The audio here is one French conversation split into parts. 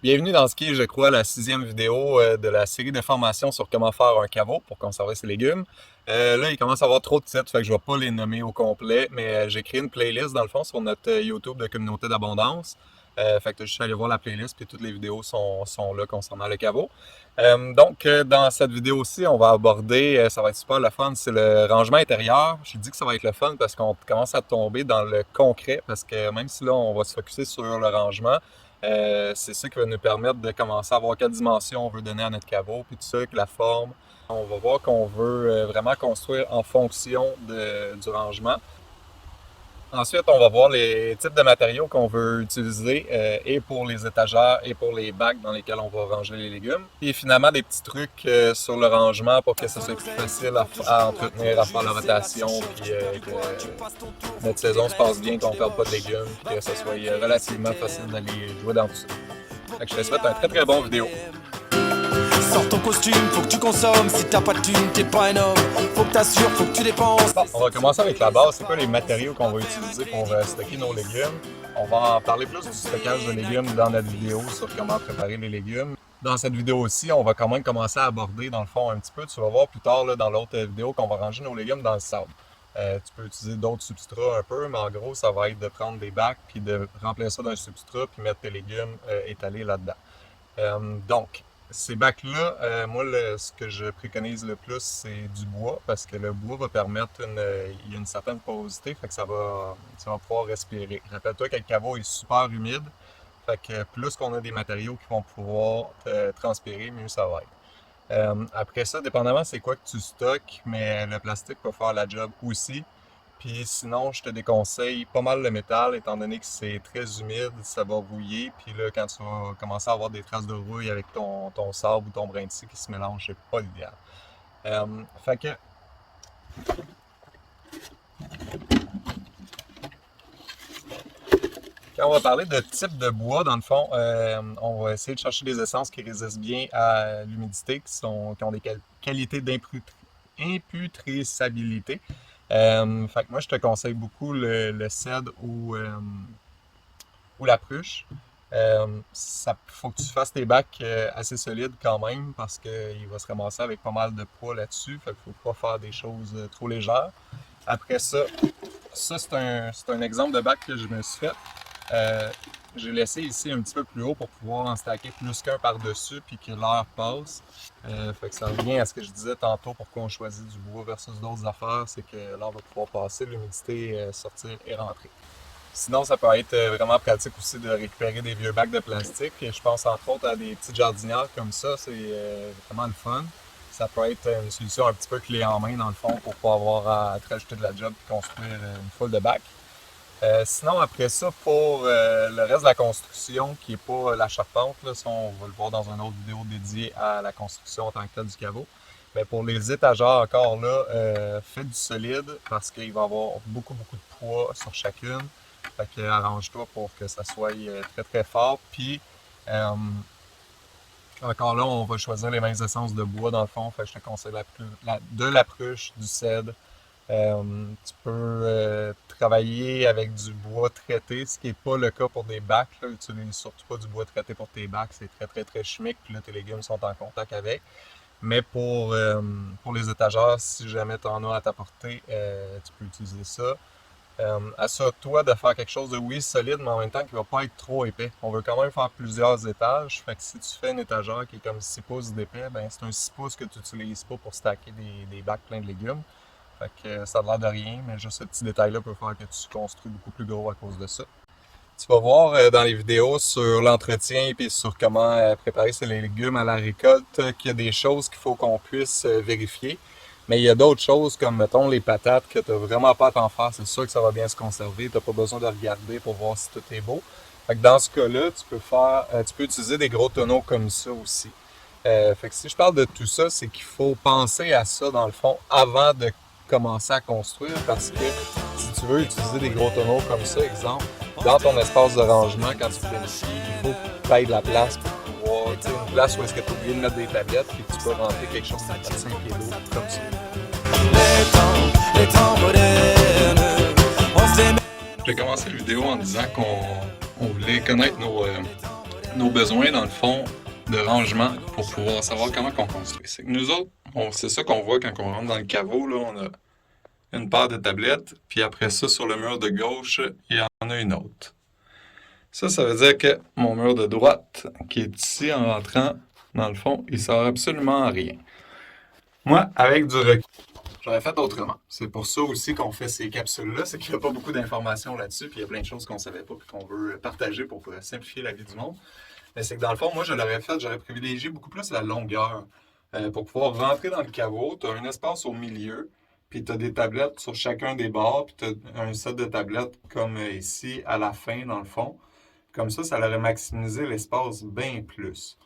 Bienvenue dans ce qui est, je crois, la sixième vidéo de la série de formations sur comment faire un caveau pour conserver ses légumes. Là, il commence à avoir trop de titres, fait que je vais pas les nommer au complet, mais j'ai créé une playlist dans le fond sur notre YouTube de communauté d'abondance. Fait que je suis allé voir la playlist, puis toutes les vidéos sont là concernant le caveau. Dans cette vidéo-ci, on va aborder, ça va être super le fun, c'est le rangement intérieur. Je dis que ça va être le fun parce qu'on commence à tomber dans le concret, parce que même si là, on va se focusser sur le rangement, c'est ça qui va nous permettre de commencer à voir quelle dimension on veut donner à notre caveau, puis tout ça, avec la forme. On va voir qu'on veut vraiment construire en fonction du rangement. Ensuite, on va voir les types de matériaux qu'on veut utiliser et pour les étagères et pour les bacs dans lesquels on va ranger les légumes. Et finalement, des petits trucs sur le rangement pour que ça soit plus facile à entretenir, à faire la rotation, puis que notre saison se passe bien, qu'on ne perde pas de légumes, puis que ça soit relativement facile d'aller jouer dans tout ça. Fait que je te souhaite un très très bon vidéo. Sors ton costume, faut que tu consommes. Si t'as pas de thune, t'es pas un homme. Faut que t'assures, faut que tu dépenses. Bon, on va commencer avec la base. C'est quoi les matériaux qu'on va utiliser pour stocker nos légumes? On va en parler plus du stockage de légumes dans notre vidéo sur comment préparer les légumes. Dans cette vidéo aussi, on va quand même commencer à aborder dans le fond un petit peu. Tu vas voir plus tard là, dans l'autre vidéo qu'on va ranger nos légumes dans le sable. Tu peux utiliser d'autres substrats un peu, mais en gros, ça va être de prendre des bacs puis de remplir ça d'un substrat puis mettre tes légumes étalés là-dedans. Donc, ces bacs-là, moi, ce que je préconise le plus, c'est du bois, parce que le bois va permettre il y a une certaine porosité, fait que ça va pouvoir respirer. Rappelle-toi que le caveau est super humide, fait que plus qu'on a des matériaux qui vont pouvoir transpirer, mieux ça va être. Après ça, dépendamment c'est quoi que tu stockes, mais le plastique peut faire la job aussi. Puis sinon, je te déconseille pas mal le métal, étant donné que c'est très humide, ça va rouiller. Puis là, quand tu vas commencer à avoir des traces de rouille avec ton sable ou ton brin de scie qui se mélange, c'est pas l'idéal. Fait que, quand on va parler de type de bois, dans le fond, on va essayer de chercher des essences qui résistent bien à l'humidité, qui ont des qualités d'imputrescibilité. Fait que moi, je te conseille beaucoup le cèdre ou la pruche. Ça faut que tu fasses tes bacs assez solides quand même parce qu'il va se ramasser avec pas mal de poids là-dessus. Fait qu'il faut pas faire des choses trop légères. Après ça, c'est un exemple de bac que je me suis fait. J'ai laissé ici un petit peu plus haut pour pouvoir en stacker plus qu'un par-dessus puis que l'air passe. Fait que ça revient à ce que je disais tantôt, pourquoi on choisit du bois versus d'autres affaires, c'est que l'air va pouvoir passer, l'humidité sortir et rentrer. Sinon, ça peut être vraiment pratique aussi de récupérer des vieux bacs de plastique. Je pense entre autres à des petites jardinières comme ça, c'est vraiment le fun. Ça peut être une solution un petit peu clé en main dans le fond pour pas avoir à te rajouter de la job et construire une foule de bacs. Sinon, après ça, pour le reste de la construction, qui n'est pas la charpente, là, ça on va le voir dans une autre vidéo dédiée à la construction en tant que telle du caveau. Mais pour les étagères, encore là, fais du solide parce qu'il va y avoir beaucoup, beaucoup de poids sur chacune. Fait que arrange-toi pour que ça soit très, très fort. Puis, encore là, on va choisir les mêmes essences de bois dans le fond. Fait que je te conseille de la pruche, du cèdre. Tu peux travailler avec du bois traité, ce qui n'est pas le cas pour des bacs. Là. Utilise surtout pas du bois traité pour tes bacs, c'est très très très chimique, puis là tes légumes sont en contact avec. Mais pour les étagères, si jamais tu en as à ta portée, tu peux utiliser ça. Assure-toi de faire quelque chose de oui solide, mais en même temps qui ne va pas être trop épais. On veut quand même faire plusieurs étages, fait que si tu fais une étagère qui est comme 6 pouces d'épais, ben c'est un 6 pouces que tu n'utilises pas pour stacker des bacs pleins de légumes. Fait que ça a l'air de rien, mais juste ce petit détail-là peut faire que tu construis beaucoup plus gros à cause de ça. Tu vas voir dans les vidéos sur l'entretien et sur comment préparer ses légumes à la récolte qu'il y a des choses qu'il faut qu'on puisse vérifier. Mais il y a d'autres choses comme, mettons, les patates que tu n'as vraiment pas à t'en faire. C'est sûr que ça va bien se conserver. Tu n'as pas besoin de regarder pour voir si tout est beau. Fait que dans ce cas-là, tu peux utiliser des gros tonneaux comme ça aussi. Fait que si je parle de tout ça, c'est qu'il faut penser à ça, dans le fond, avant de commencer à construire parce que si tu veux utiliser des gros tonneaux comme ça, exemple, dans ton espace de rangement, quand tu planifies, il faut que tu aies de la place pour pouvoir, tu sais, une place où est-ce que tu es obligé de mettre des tablettes puis que tu peux rentrer quelque chose de 4-5 pieds d'eau comme ça. Les temps modernes, on se les met. Je vais commencer la vidéo en disant qu'on voulait connaître nos besoins, dans le fond, de rangement pour pouvoir savoir comment on construit. C'est que nous autres, c'est ça qu'on voit quand on rentre dans le caveau, là, on a une paire de tablettes, puis après ça, sur le mur de gauche, il y en a une autre. Ça veut dire que mon mur de droite, qui est ici en rentrant, dans le fond, il sert absolument à rien. Moi, avec du recul, j'aurais fait autrement. C'est pour ça aussi qu'on fait ces capsules-là, c'est qu'il n'y a pas beaucoup d'informations là-dessus, puis il y a plein de choses qu'on ne savait pas et qu'on veut partager pour simplifier la vie du monde. Mais c'est que dans le fond, moi, je l'aurais fait, j'aurais privilégié beaucoup plus la longueur. Pour pouvoir rentrer dans le caveau, tu as un espace au milieu, puis tu as des tablettes sur chacun des bords, puis tu as un set de tablettes comme ici, à la fin, dans le fond. Comme ça aurait maximisé l'espace bien plus.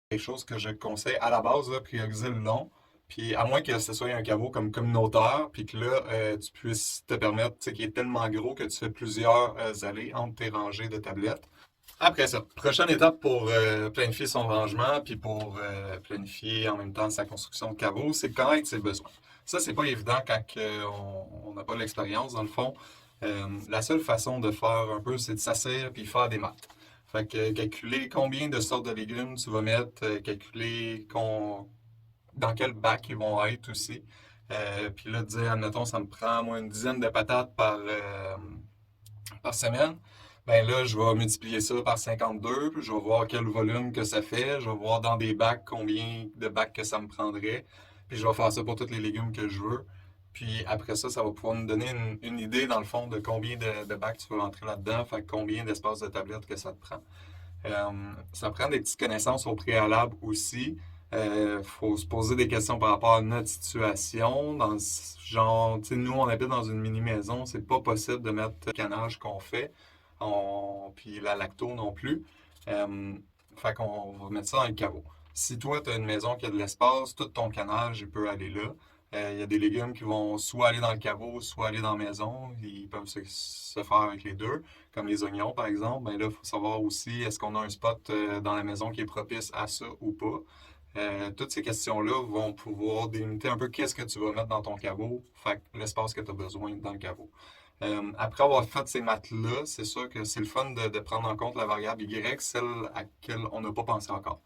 Quelque chose que je conseille à la base, là, prioriser le long. Puis à moins que ce soit un caveau comme communautaire, puis que là, tu puisses te permettre, tu sais, qu'il est tellement gros que tu fais plusieurs allées entre tes rangées de tablettes. Après ça, prochaine étape pour planifier son rangement, puis pour planifier en même temps sa construction de caveau, c'est connaître ses besoins. Ça, c'est pas évident quand on n'a pas l'expérience, dans le fond. La seule façon de faire un peu, c'est de s'asseoir puis faire des maths. Fait que calculer combien de sortes de légumes tu vas mettre, calculer dans quel bac ils vont être aussi. Puis là, dire, admettons, ça me prend moi une dizaine de patates par semaine. Ben là, je vais multiplier ça par 52, puis je vais voir quel volume que ça fait, je vais voir dans des bacs combien de bacs que ça me prendrait, puis je vais faire ça pour tous les légumes que je veux. Puis après ça, ça va pouvoir nous donner une idée, dans le fond, de combien de bacs tu veux rentrer là-dedans, fait combien d'espace de tablette que ça te prend. Ça prend des petites connaissances au préalable aussi. Faut se poser des questions par rapport à notre situation. Dans genre, tu sais, nous, on habite dans une mini-maison, c'est pas possible de mettre le canage qu'on fait, puis la lacto non plus. Fait qu'on va mettre ça dans le caveau. Si toi, tu as une maison qui a de l'espace, tout ton canage, il peut aller là. Il y a des légumes qui vont soit aller dans le caveau, soit aller dans la maison. Ils peuvent se faire avec les deux, comme les oignons, par exemple. Ben là, il faut savoir aussi, est-ce qu'on a un spot dans la maison qui est propice à ça ou pas. Toutes ces questions-là vont pouvoir délimiter un peu qu'est-ce que tu vas mettre dans ton caveau, fait l'espace que tu as besoin dans le caveau. Après avoir fait ces maths-là, c'est sûr que c'est le fun de prendre en compte la variable Y, celle à laquelle on n'a pas pensé encore.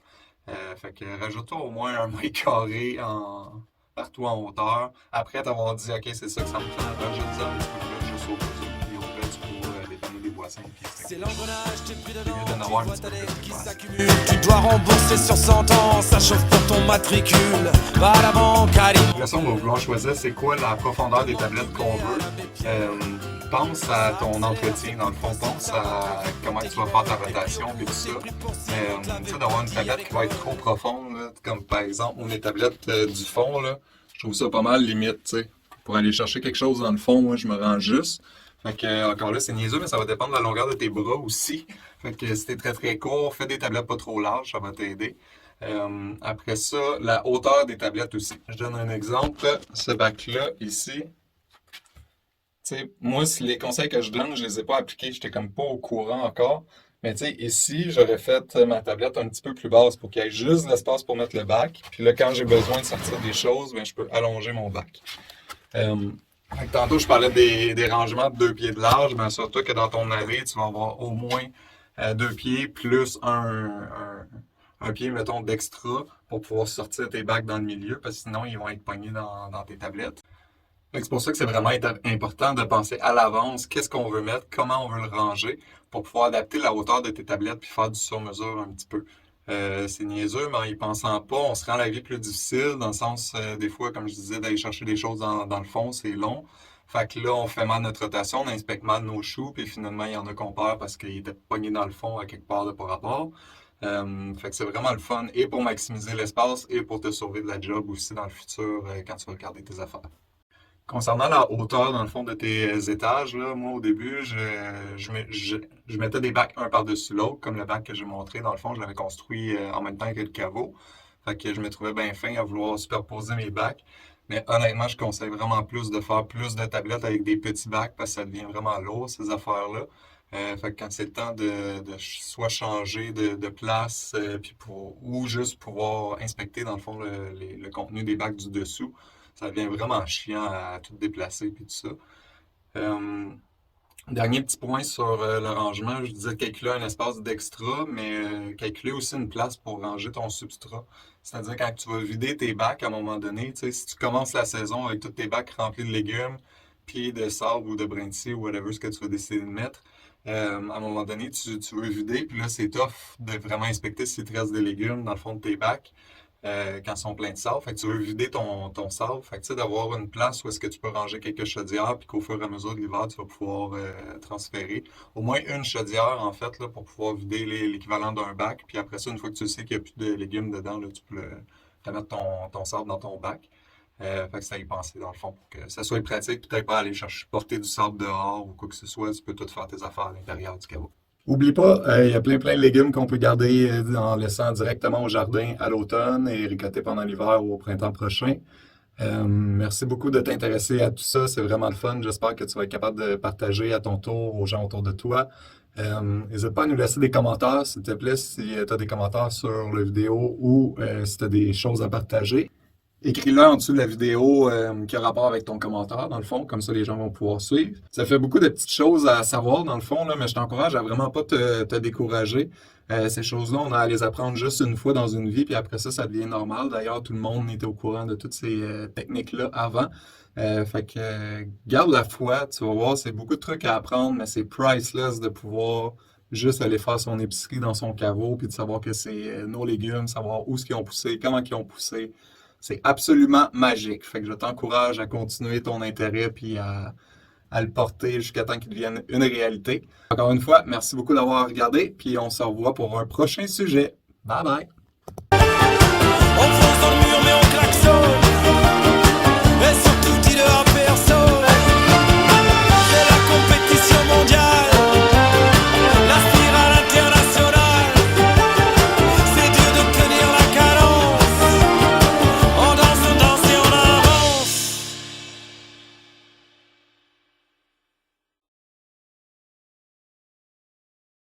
Fait que rajoute-toi au moins un mètre carré partout en hauteur. Après t'avoir dit, OK, c'est ça que ça me prend, rajoute-ça un petit peu plus, juste au cas où, puis au fait, tu pourras dépanner des boissons. C'est l'engrenage, t'es plus dedans, d'en avoir un tu petit vois peu ta plus dette de qui place. s'accumule. Tu dois rembourser sur 100 ans, ça chauffe pour ton matricule. Va à la banque, allez. Après ça, on va vouloir choisir c'est quoi la profondeur des tablettes qu'on veut. Pense à ton entretien, dans le fond. Pense à comment tu vas faire ta rotation et tout ça. Tu sais, d'avoir une tablette qui va être trop profonde, là, comme par exemple mes tablettes du fond, là, je trouve ça pas mal limite, tu sais. Pour aller chercher quelque chose dans le fond, moi, je me rends juste. Fait que, encore là, c'est niaiseux, mais ça va dépendre de la longueur de tes bras aussi. Fait que si t'es très très court, fais des tablettes pas trop larges, ça va t'aider. Après ça, la hauteur des tablettes aussi. Je donne un exemple. Ce bac-là, ici, tu sais, moi, les conseils que je donne, je les ai pas appliqués, j'étais comme pas au courant encore. Mais tu sais, ici, j'aurais fait ma tablette un petit peu plus basse pour qu'il y ait juste l'espace pour mettre le bac. Puis là, quand j'ai besoin de sortir des choses, ben, je peux allonger mon bac. Fait que tantôt, je parlais des rangements de 2 pieds de large, mais surtout que dans ton allée, tu vas avoir au moins 2 pieds plus un pied, mettons, d'extra pour pouvoir sortir tes bacs dans le milieu, parce que sinon, ils vont être pognés dans tes tablettes. Fait que c'est pour ça que c'est vraiment important de penser à l'avance qu'est-ce qu'on veut mettre, comment on veut le ranger, pour pouvoir adapter la hauteur de tes tablettes puis faire du sur-mesure un petit peu. C'est niaiseux, mais en y pensant pas, on se rend la vie plus difficile, dans le sens, des fois, comme je disais, d'aller chercher des choses dans le fond, c'est long. Fait que là, on fait mal notre rotation, on inspecte mal nos choux, puis finalement, il y en a qu'on perd parce qu'ils étaient pognés dans le fond à quelque part de par rapport. Fait que c'est vraiment le fun, et pour maximiser l'espace, et pour te sauver de la job aussi dans le futur, quand tu vas regarder tes affaires. Concernant la hauteur, dans le fond, de tes étages, là, moi, au début, je mettais des bacs un par-dessus l'autre, comme le bac que j'ai montré. Dans le fond, je l'avais construit en même temps que le caveau. Fait que je me trouvais bien fin à vouloir superposer mes bacs. Mais honnêtement, je conseille vraiment plus de faire plus de tablettes avec des petits bacs parce que ça devient vraiment lourd, ces affaires-là. Fait que quand c'est le temps de soit changer de place, ou juste pouvoir inspecter, dans le fond, le contenu des bacs du dessous, ça devient vraiment chiant à tout déplacer puis tout ça. Euh, Dernier petit point sur le rangement, je disais calculer un espace d'extra, mais calculer aussi une place pour ranger ton substrat. C'est-à-dire quand tu vas vider tes bacs à un moment donné, tu sais, si tu commences la saison avec tous tes bacs remplis de légumes, puis de sable ou de brin de scie ou whatever ce que tu vas décider de mettre, à un moment donné, tu veux vider, puis là, c'est tough de vraiment inspecter s'il te reste des légumes dans le fond de tes bacs quand ils sont pleins de sable. Fait que tu veux vider ton sable. Fait que tu sais, d'avoir une place où est-ce que tu peux ranger quelques chaudières, puis qu'au fur et à mesure de l'hiver, tu vas pouvoir transférer. Au moins une chaudière, en fait, là, pour pouvoir vider l'équivalent d'un bac. Puis après ça, une fois que tu sais qu'il n'y a plus de légumes dedans, là, tu peux remettre ton sable dans ton bac. Fait que ça y penser dans le fond pour que ça soit pratique, peut-être pas aller chercher porter du sable dehors ou quoi que ce soit, tu peux tout faire tes affaires à l'intérieur du caveau. Oublie pas, il y a plein de légumes qu'on peut garder en laissant directement au jardin à l'automne et récolter pendant l'hiver ou au printemps prochain. Merci beaucoup de t'intéresser à tout ça, c'est vraiment le fun. J'espère que tu vas être capable de partager à ton tour aux gens autour de toi. N'hésite pas à nous laisser des commentaires, s'il te plaît, si tu as des commentaires sur la vidéo ou si tu as des choses à partager. Écris-le en dessous de la vidéo qui a rapport avec ton commentaire, dans le fond, comme ça les gens vont pouvoir suivre. Ça fait beaucoup de petites choses à savoir, dans le fond, là, mais je t'encourage à vraiment pas te décourager. Ces choses-là, on a à les apprendre juste une fois dans une vie, puis après ça, ça devient normal. D'ailleurs, tout le monde était au courant de toutes ces techniques-là avant. Fait que garde la foi, tu vas voir, c'est beaucoup de trucs à apprendre, mais c'est priceless de pouvoir juste aller faire son épicerie dans son caveau, puis de savoir que c'est nos légumes, savoir où est-ce qu'ils ont poussé, comment ils ont poussé. C'est absolument magique. Fait que je t'encourage à continuer ton intérêt puis à le porter jusqu'à temps qu'il devienne une réalité. Encore une fois, merci beaucoup d'avoir regardé, puis on se revoit pour un prochain sujet. Bye bye! On fonce dans le mur mais on klaxonne.